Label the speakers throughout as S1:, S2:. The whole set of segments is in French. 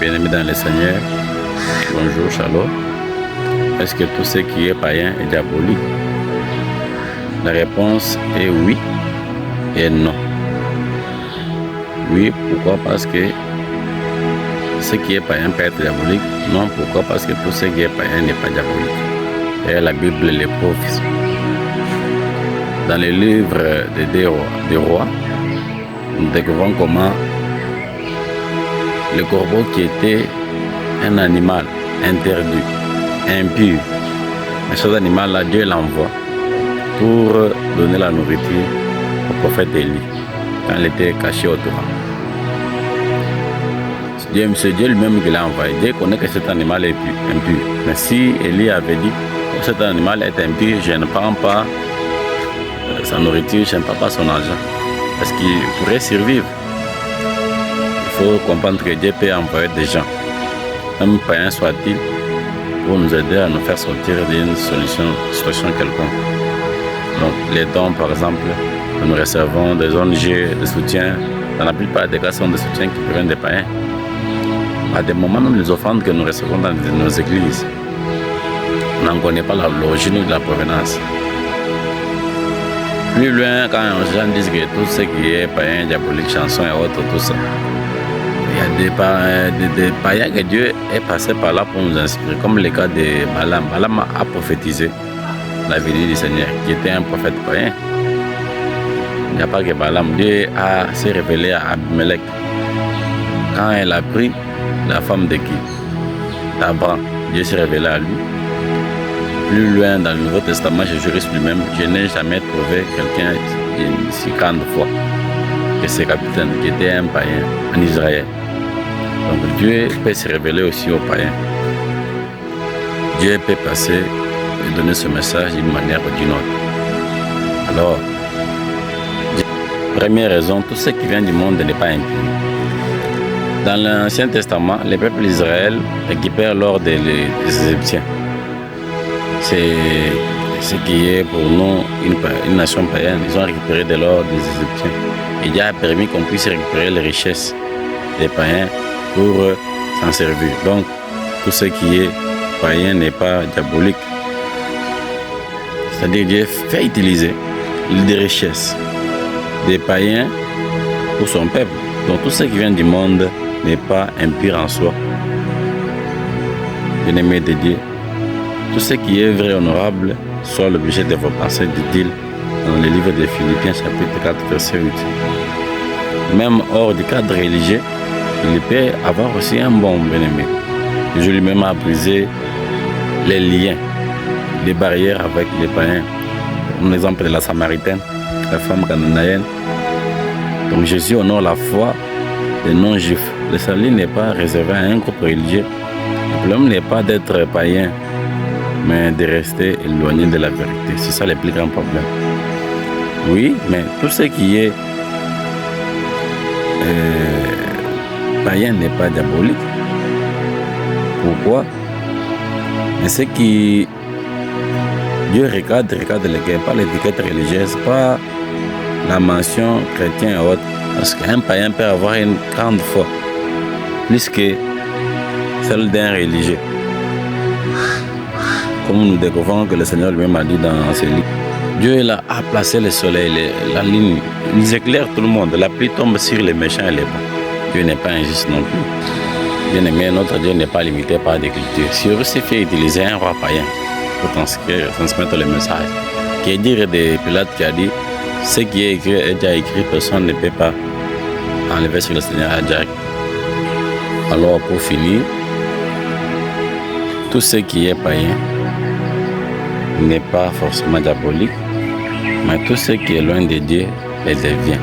S1: Bien-aimés dans le Seigneur, bonjour, shalom. Est-ce que tout ce qui est païen est diabolique? La réponse est oui et non. Oui, pourquoi? Parce que ce qui est païen peut être diabolique. Non, pourquoi? Parce que tout ce qui est païen n'est pas diabolique. Et la Bible les prouve. Dans le livre des rois, nous découvrons comment le corbeau, qui était un animal interdit, impur, mais cet animal-là, Dieu l'envoie pour donner la nourriture au prophète Élie quand il était caché au torrent. C'est Dieu lui-même qui l'a envoyé. Dieu connaît que cet animal est impur. Mais si Élie avait dit que cet animal est impur, je ne prends pas sa nourriture, je ne prends pas son argent, parce qu'il pourrait survivre. Il faut comprendre que Dieu peut envoyer des gens, même païens soit-il, pour nous aider à nous faire sortir d'une situation quelconque. Donc les dons, par exemple, que nous recevons des ONG de soutien, dans la plupart des cas, sont des soutiens qui proviennent des païens. À des moments, même les offrandes que nous recevons dans nos églises, on n'en connaît pas l'origine de la provenance. Plus loin, quand les gens disent que tout ce qui est païen, diabolique, chanson et autres, tout ça, il y a des païens que Dieu est passé par là pour nous inspirer, comme le cas de Balaam. Balaam a prophétisé la venue du Seigneur, qui était un prophète païen. Il n'y a pas que Balaam. Dieu s'est révélé à Abimelech quand elle a pris la femme de qui? D'Abraham. Dieu s'est révélé à lui. Plus loin dans le Nouveau Testament, Jésus-Christ lui-même, je n'ai jamais trouvé quelqu'un d'une si grande foi que ce capitaine qui était un païen en Israël. Donc Dieu peut se révéler aussi aux païens. Dieu peut passer et donner ce message d'une manière ou d'une autre. Alors, première raison, tout ce qui vient du monde n'est pas impur. Dans l'Ancien Testament, le peuple d'Israël récupère l'or des Égyptiens. C'est ce qui est pour nous une nation païenne. Ils ont récupéré de l'or des Égyptiens. Et Dieu a permis qu'on puisse récupérer les richesses des païens pour s'en servir. Donc, tout ce qui est païen n'est pas diabolique. C'est-à-dire Dieu fait utiliser des richesses des païens pour son peuple. Donc, tout ce qui vient du monde n'est pas impur en soi. Bien-aimés de Dieu, tout ce qui est vrai et honorable soit l'objet de vos pensées, dit-il dans le livre de Philippiens, chapitre 4, verset 8. Même hors du cadre religieux, il peut avoir aussi un bon bien-aimé. Dieu lui-même a brisé les liens, les barrières avec les païens. Comme l'exemple de la Samaritaine, la femme cananéenne. Donc Jésus honore la foi des non-juifs. Le salut n'est pas réservé à un groupe religieux. Le problème n'est pas d'être païen, mais de rester éloigné de la vérité. C'est ça le plus grand problème. Oui, mais tout ce qui est païen n'est pas diabolique. Pourquoi? Mais ce qui Dieu regarde le cœur, pas l'étiquette religieuse, pas la mention chrétien et autres. Parce qu'un païen peut avoir une grande foi, plus que celle d'un religieux. Comme nous découvrons que le Seigneur lui-même a dit dans ses livres. Dieu a placé le soleil, la ligne, il éclaire tout le monde. La pluie tombe sur les méchants et les bons. Dieu n'est pas injuste non plus. Bien aimé, notre Dieu n'est pas limité par des cultures. Si il s'est fait utiliser un roi païen pour transmettre le message, qui est dire de Pilate qui a dit ce qui est écrit est déjà écrit, personne ne peut pas enlever sur le Seigneur à Jack. Alors pour finir, tout ce qui est païen n'est pas forcément diabolique, mais tout ce qui est loin de Dieu les devient.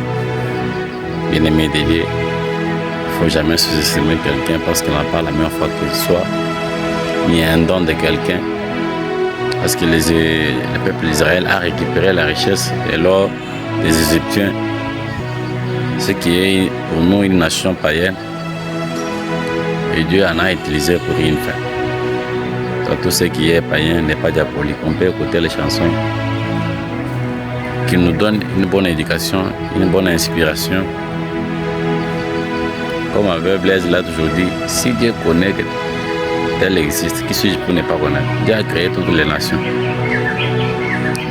S1: Bien-aimé de Dieu, il ne faut jamais sous-estimer quelqu'un parce qu'il n'a pas la même foi qu'il soit, ni un don de quelqu'un. Parce que le peuple d'Israël a récupéré la richesse de l'or des Égyptiens, ce qui est pour nous une nation païenne. Et Dieu en a utilisé pour une fin. Donc, tout ce qui est païen n'est pas diabolique. On peut écouter les chansons qui nous donnent une bonne éducation, une bonne inspiration. comme avec Blaise l'a toujours dit, si Dieu connaît que tel existe, qui suis-je pour ne pas connaître? Dieu a créé toutes les nations.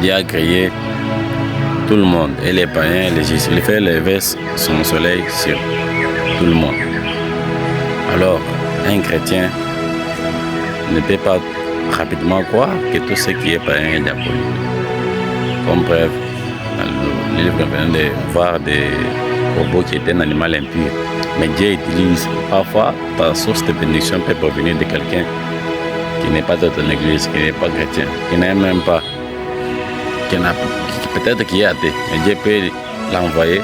S1: Dieu a créé tout le monde, et les païens, et les juifs. Il fait lever son soleil sur tout le monde. Alors, un chrétien ne peut pas rapidement croire que tout ce qui est païen est diabolique. Comme preuve, dans le livre, nous venons de voir des robots qui étaient un animal impur. Mais Dieu utilise parfois, par source de bénédiction, peut provenir de quelqu'un qui n'est pas de ton église, qui n'est pas chrétien, qui n'est même pas, peut-être qui est athée, mais Dieu peut l'envoyer